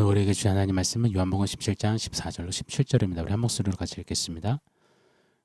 우리에게 주신 하나님 말씀은 요한복음 17장 14절로 17절입니다. 우리 한 목소리로 같이 읽겠습니다.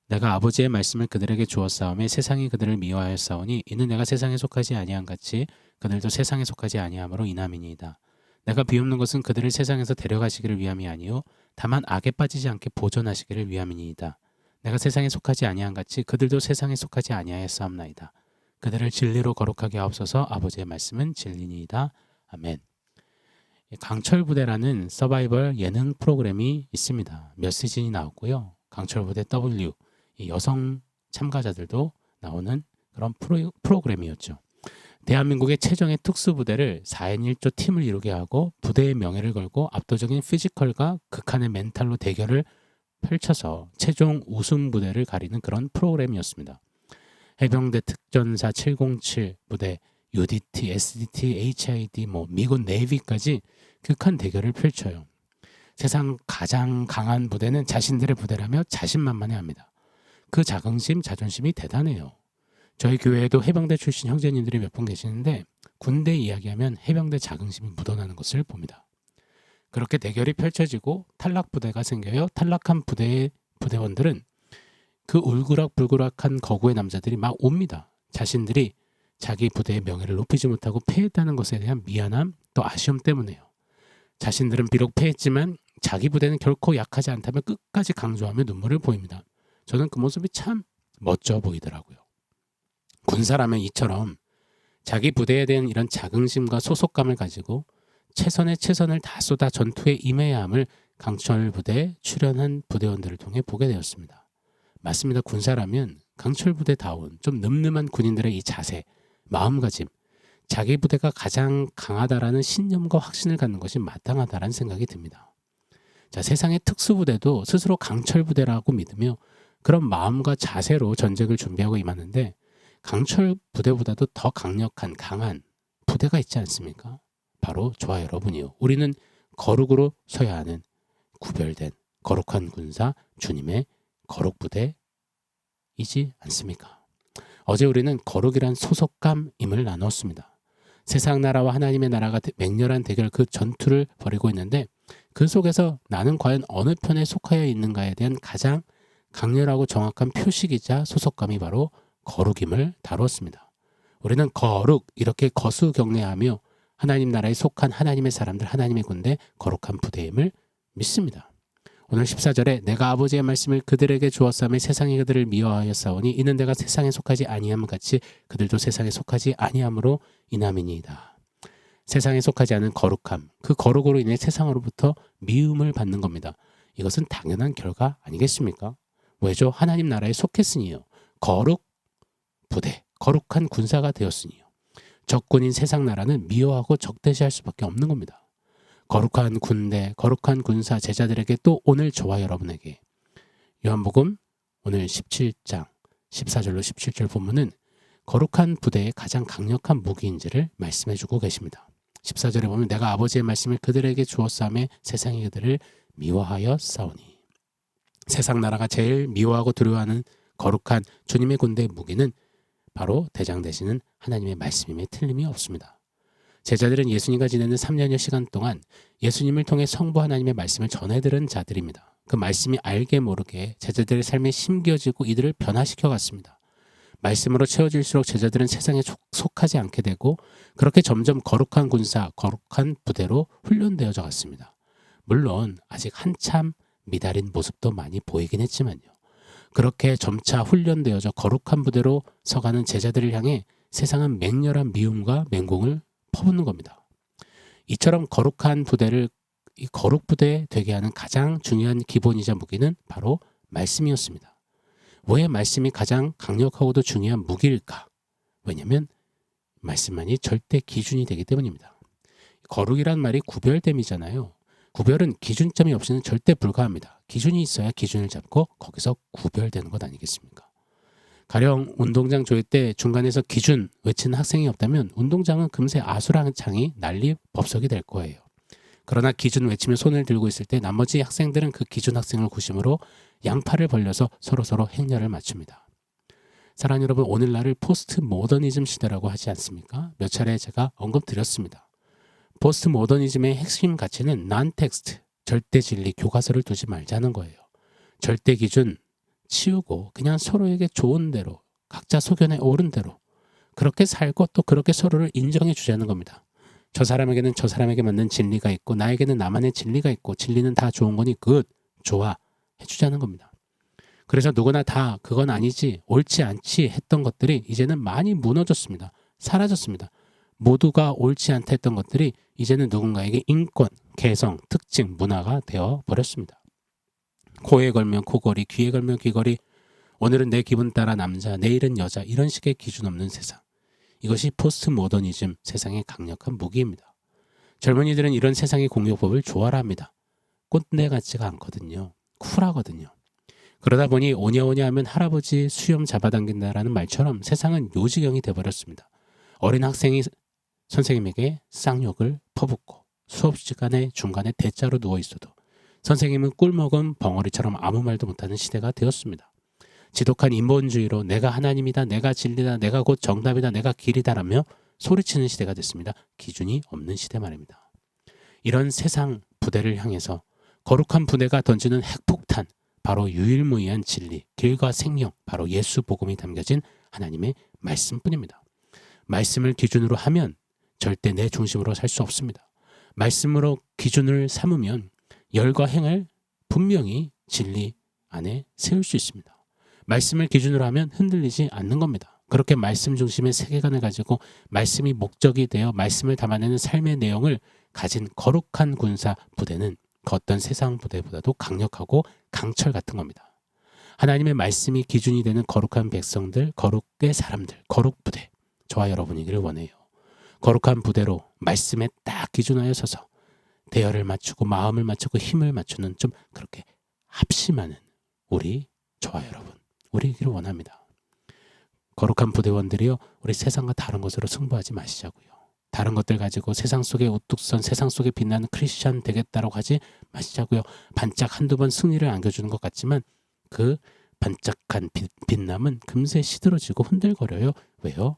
내가 아버지의 말씀을 그들에게 주었사오매 세상이 그들을 미워하였사오니 이는 내가 세상에 속하지 아니한 같이 그들도 세상에 속하지 아니하므로 이남이니이다. 내가 비옵는 것은 그들을 세상에서 데려가시기를 위함이 아니요 다만 악에 빠지지 않게 보존하시기를 위함이니이다. 내가 세상에 속하지 아니한 같이 그들도 세상에 속하지 아니하였사옵나이다. 그들을 진리로 거룩하게 하옵소서. 아버지의 말씀은 진리니이다. 아멘. 강철부대라는 서바이벌 예능 프로그램이 있습니다. 몇 시즌이 나왔고요. 강철부대 W, 이 여성 참가자들도 나오는 그런 프로그램이었죠. 대한민국의 최정예 특수부대를 4인 1조 팀을 이루게 하고 부대의 명예를 걸고 압도적인 피지컬과 극한의 멘탈로 대결을 펼쳐서 최종 우승 부대를 가리는 그런 프로그램이었습니다. 해병대 특전사 707 부대, UDT, SDT, HID, 미군 네이비까지 극한 대결을 펼쳐요. 세상 가장 강한 부대는 자신들의 부대라며 자신만만해합니다. 그 자긍심, 자존심이 대단해요. 저희 교회에도 해병대 출신 형제님들이 몇 분 계시는데 군대 이야기하면 해병대 자긍심이 묻어나는 것을 봅니다. 그렇게 대결이 펼쳐지고 탈락 부대가 생겨요. 탈락한 부대의 부대원들은 그 울그락불그락한 거구의 남자들이 막 옵니다. 자신들이 자기 부대의 명예를 높이지 못하고 패했다는 것에 대한 미안함 또 아쉬움 때문에요. 자신들은 비록 패했지만 자기 부대는 결코 약하지 않다며 끝까지 강조하며 눈물을 보입니다. 저는 그 모습이 참 멋져 보이더라고요. 군사라면 이처럼 자기 부대에 대한 이런 자긍심과 소속감을 가지고 최선의 최선을 다 쏟아 전투에 임해야 함을 강철부대에 출연한 부대원들을 통해 보게 되었습니다. 맞습니다. 군사라면 강철부대다운 좀 늠름한 군인들의 이 자세, 마음가짐, 자기 부대가 가장 강하다라는 신념과 확신을 갖는 것이 마땅하다라는 생각이 듭니다. 자, 세상의 특수부대도 스스로 강철부대라고 믿으며 그런 마음과 자세로 전쟁을 준비하고 임하는데 강철부대보다도 더 강력한 강한 부대가 있지 않습니까? 바로 저와 여러분이요. 우리는 거룩으로 서야 하는 구별된 거룩한 군사 주님의 거룩부대이지 않습니까? 어제 우리는 거룩이란 소속감임을 나눴습니다. 세상 나라와 하나님의 나라가 맹렬한 대결 그 전투를 벌이고 있는데 그 속에서 나는 과연 어느 편에 속하여 있는가에 대한 가장 강렬하고 정확한 표식이자 소속감이 바로 거룩임을 다루었습니다. 우리는 거룩 이렇게 거수경례하며 하나님 나라에 속한 하나님의 사람들 하나님의 군대 거룩한 부대임을 믿습니다. 오늘 14절에 내가 아버지의 말씀을 그들에게 주었사오매 세상이 그들을 미워하였사오니 이는 내가 세상에 속하지 아니함 같이 그들도 세상에 속하지 아니함으로 이남이니이다. 세상에 속하지 않은 거룩함, 그 거룩으로 인해 세상으로부터 미움을 받는 겁니다. 이것은 당연한 결과 아니겠습니까? 왜죠? 하나님 나라에 속했으니요. 거룩 부대, 거룩한 군사가 되었으니요. 적군인 세상 나라는 미워하고 적대시할 수밖에 없는 겁니다. 거룩한 군대, 거룩한 군사 제자들에게 또 오늘 저와 여러분에게 요한복음 오늘 17장 14절로 17절 본문은 거룩한 부대의 가장 강력한 무기인지를 말씀해주고 계십니다. 14절에 보면 내가 아버지의 말씀을 그들에게 주었사오매 세상이 그들을 미워하여 싸우니 세상 나라가 제일 미워하고 두려워하는 거룩한 주님의 군대의 무기는 바로 대장 되시는 하나님의 말씀임에 틀림이 없습니다. 제자들은 예수님과 지내는 3년여 시간 동안 예수님을 통해 성부 하나님의 말씀을 전해들은 자들입니다. 그 말씀이 알게 모르게 제자들의 삶에 심겨지고 이들을 변화시켜 갔습니다. 말씀으로 채워질수록 제자들은 세상에 속하지 않게 되고 그렇게 점점 거룩한 군사, 거룩한 부대로 훈련되어져 갔습니다. 물론 아직 한참 미달인 모습도 많이 보이긴 했지만요. 그렇게 점차 훈련되어져 거룩한 부대로 서가는 제자들을 향해 세상은 맹렬한 미움과 맹공을 퍼붓는 겁니다. 이처럼 거룩한 부대를 이 거룩 부대 되게 하는 가장 중요한 기본이자 무기는 바로 말씀이었습니다. 왜 말씀이 가장 강력하고도 중요한 무기일까? 왜냐하면 말씀만이 절대 기준이 되기 때문입니다. 거룩이란 말이 구별됨이잖아요. 구별은 기준점이 없이는 절대 불가합니다. 기준이 있어야 기준을 잡고 거기서 구별되는 것 아니겠습니까? 가령 운동장 조회 때 중간에서 기준 외치는 학생이 없다면 운동장은 금세 아수라장이 난리 법석이 될 거예요. 그러나 기준 외치며 손을 들고 있을 때 나머지 학생들은 그 기준 학생을 구심으로 양팔을 벌려서 서로서로 행렬을 맞춥니다. 사랑하는 여러분, 오늘날을 포스트 모더니즘 시대라고 하지 않습니까? 몇 차례 제가 언급드렸습니다. 포스트 모더니즘의 핵심 가치는 non-text, 절대 진리, 교과서를 두지 말자는 거예요. 절대 기준 치우고 그냥 서로에게 좋은 대로, 각자 소견에 옳은 대로 그렇게 살고 또 그렇게 서로를 인정해 주자는 겁니다. 저 사람에게는 저 사람에게 맞는 진리가 있고 나에게는 나만의 진리가 있고 진리는 다 좋은 거니 좋아 해주자는 겁니다. 그래서 누구나 다 그건 아니지, 옳지 않지 했던 것들이 이제는 많이 무너졌습니다. 사라졌습니다. 모두가 옳지 않다 했던 것들이 이제는 누군가에게 인권, 개성, 특징, 문화가 되어 버렸습니다. 코에 걸면 코걸이, 귀에 걸면 귀걸이, 오늘은 내 기분 따라 남자, 내일은 여자, 이런 식의 기준 없는 세상. 이것이 포스트 모더니즘 세상의 강력한 무기입니다. 젊은이들은 이런 세상의 공유법을 좋아라 합니다. 꼰대 같지가 않거든요. 쿨하거든요. 그러다 보니 오냐오냐 하면 할아버지 수염 잡아당긴다라는 말처럼 세상은 요지경이 돼버렸습니다. 어린 학생이 선생님에게 쌍욕을 퍼붓고 수업 시간에 중간에 대자로 누워있어도 선생님은 꿀먹은 벙어리처럼 아무 말도 못하는 시대가 되었습니다. 지독한 인본주의로 내가 하나님이다, 내가 진리다, 내가 곧 정답이다, 내가 길이다라며 소리치는 시대가 됐습니다. 기준이 없는 시대 말입니다. 이런 세상 부대를 향해서 거룩한 부대가 던지는 핵폭탄, 바로 유일무이한 진리, 길과 생명, 바로 예수 복음이 담겨진 하나님의 말씀뿐입니다. 말씀을 기준으로 하면 절대 내 중심으로 살 수 없습니다. 말씀으로 기준을 삼으면 열과 행을 분명히 진리 안에 세울 수 있습니다. 말씀을 기준으로 하면 흔들리지 않는 겁니다. 그렇게 말씀 중심의 세계관을 가지고 말씀이 목적이 되어 말씀을 담아내는 삶의 내용을 가진 거룩한 군사 부대는 그 어떤 세상 부대보다도 강력하고 강철 같은 겁니다. 하나님의 말씀이 기준이 되는 거룩한 백성들, 거룩의 사람들, 거룩 부대, 저와 여러분이기를 원해요. 거룩한 부대로 말씀에 딱 기준하여 서서 대열을 맞추고 마음을 맞추고 힘을 맞추는 좀 그렇게 합심하는 저와 여러분, 우리이기를 원합니다. 거룩한 부대원들이요, 우리 세상과 다른 것으로 승부하지 마시자고요. 다른 것들 가지고 세상 속에 우뚝 선 세상 속에 빛나는 크리스찬 되겠다라고 하지 마시자고요. 반짝 한두 번 승리를 안겨주는 것 같지만 그 반짝한 빛남은 금세 시들어지고 흔들거려요. 왜요?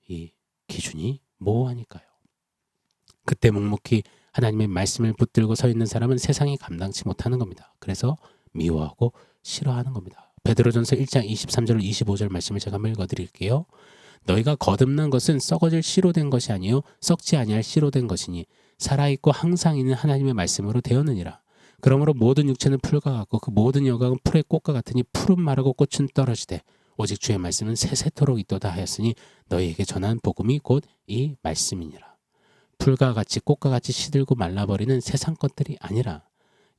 이 기준이 모호하니까요. 그때 묵묵히 하나님의 말씀을 붙들고 서 있는 사람은 세상이 감당치 못하는 겁니다. 그래서 미워하고 싫어하는 겁니다. 베드로전서 1장 23절 25절 말씀을 제가 한번 읽어드릴게요. 너희가 거듭난 것은 썩어질 씨로 된 것이 아니요 썩지 아니할 씨로 된 것이니 살아있고 항상 있는 하나님의 말씀으로 되었느니라. 그러므로 모든 육체는 풀과 같고 그 모든 여각은 풀의 꽃과 같으니 풀은 마르고 꽃은 떨어지되 오직 주의 말씀은 세세토록 있도다 하였으니 너희에게 전한 복음이 곧 이 말씀이니라. 풀과 같이 꽃과 같이 시들고 말라버리는 세상 것들이 아니라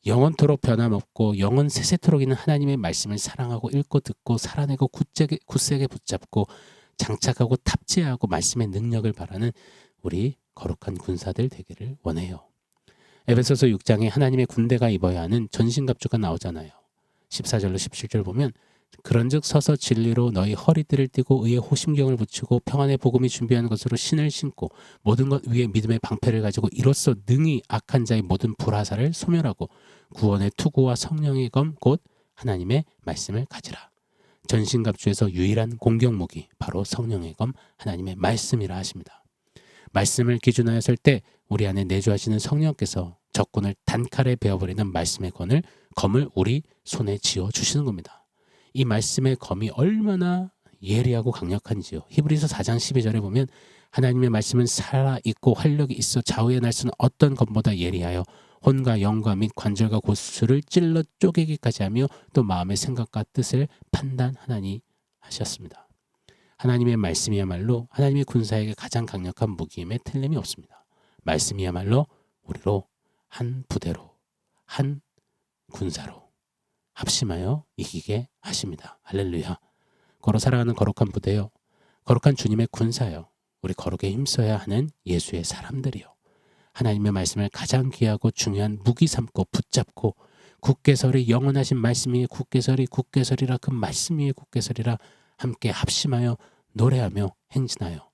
영원토록 변함없고 영원 세세토록 있는 하나님의 말씀을 사랑하고 읽고 듣고 살아내고 굳세게 붙잡고 장착하고 탑재하고 말씀의 능력을 바라는 우리 거룩한 군사들 되기를 원해요. 에베소서 6장에 하나님의 군대가 입어야 하는 전신갑주가 나오잖아요. 14절로 17절 보면 그런즉 서서 진리로 너희 허리띠를 띠고 의의 호심경을 붙이고 평안의 복음이 준비한 것으로 신을 신고 모든 것 위에 믿음의 방패를 가지고 이로써 능히 악한 자의 모든 불화살을 소멸하고 구원의 투구와 성령의 검 곧 하나님의 말씀을 가지라. 전신갑주에서 유일한 공격무기 바로 성령의 검 하나님의 말씀이라 하십니다. 말씀을 기준하여 설 때 우리 안에 내주하시는 성령께서 적군을 단칼에 베어버리는 말씀의 검을 우리 손에 쥐어 주시는 겁니다. 이 말씀의 검이 얼마나 예리하고 강력한지요. 히브리서 4장 12절에 보면 하나님의 말씀은 살아있고 활력이 있어 좌우의 날수는 어떤 검보다 예리하여 혼과 영과 및 관절과 골수를 찔러 쪼개기까지 하며 또 마음의 생각과 뜻을 판단하나니 하셨습니다. 하나님의 말씀이야말로 하나님의 군사에게 가장 강력한 무기임에 틀림이 없습니다. 말씀이야말로 우리로 한 부대로 한 군사로 합심하여 이기게 하십니다. 할렐루야. 걸어 살아가는 거룩한 부대요. 거룩한 주님의 군사요. 우리 거룩에 힘써야 하는 예수의 사람들이요. 하나님의 말씀을 가장 귀하고 중요한 무기 삼고 붙잡고 굳게 서리 영원하신 말씀 위에 굳게 서리라 그 말씀 위에 굳게 서리라 함께 합심하여 노래하며 행진하여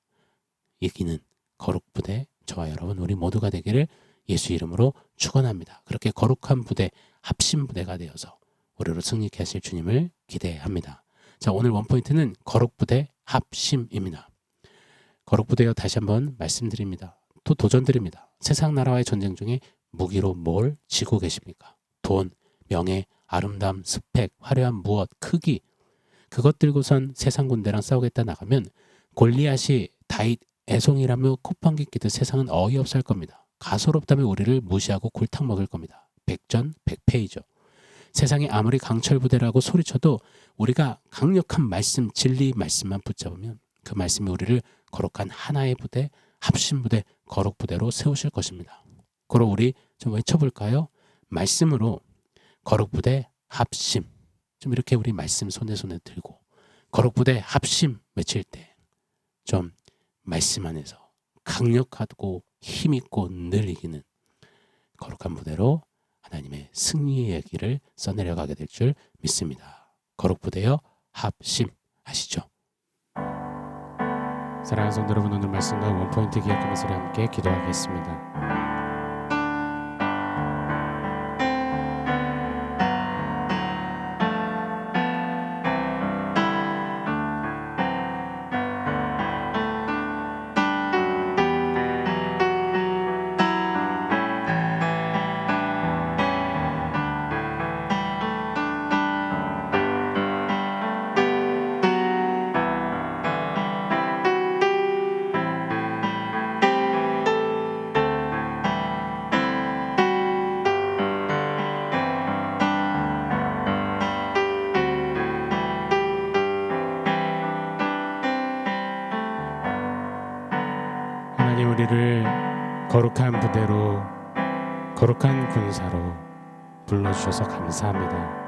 이기는 거룩 부대 저와 여러분 우리 모두가 되기를 예수 이름으로 축원합니다. 그렇게 거룩한 부대 합심 부대가 되어서 우리로 승리케 하실 주님을 기대합니다. 자, 오늘 원포인트는 거룩부대 합심입니다. 거룩부대여 다시 한번 말씀드립니다. 또 도전드립니다. 세상 나라와의 전쟁 중에 무기로 뭘 쥐고 계십니까? 돈, 명예, 아름다움, 스펙, 화려한 무엇, 크기. 그것 들고선 세상 군대랑 싸우겠다 나가면 골리앗이 다윗 애송이라며 콧방귀 끼듯 세상은 어이없을 겁니다. 가소롭다며 우리를 무시하고 골탕 먹을 겁니다. 백전백패이죠. 세상이 아무리 강철부대라고 소리쳐도 우리가 강력한 말씀, 진리 말씀만 붙잡으면 그 말씀이 우리를 거룩한 하나의 부대, 합심부대, 거룩부대로 세우실 것입니다. 그럼 우리 좀 외쳐볼까요? 말씀으로 거룩부대 합심. 좀 이렇게 우리 말씀 손에 들고 거룩부대 합심 외칠 때 좀 말씀 안에서 강력하고 힘있고 늘 이기는 거룩한 부대로 하나님의 승리의 길을 써내려가게 될 줄 믿습니다. 거룩부대여 합심 하시죠. 사랑하는 성도 여러분, 오늘 말씀과 원포인트 기억하면서 함께 기도하겠습니다. 하나님, 우리를 거룩한 부대로, 거룩한 군사로 불러주셔서 감사합니다.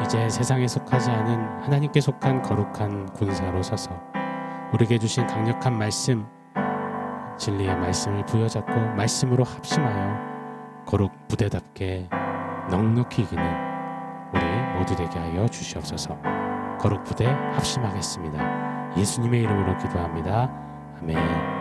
이제 세상에 속하지 않은 하나님께 속한 거룩한 군사로 서서 우리에게 주신 강력한 말씀, 진리의 말씀을 부여잡고 말씀으로 합심하여 거룩 부대답게 넉넉히 이기는 우리 모두 되게 하여 주시옵소서. 거룩 부대 합심하겠습니다. 예수님의 이름으로 기도합니다. 아멘.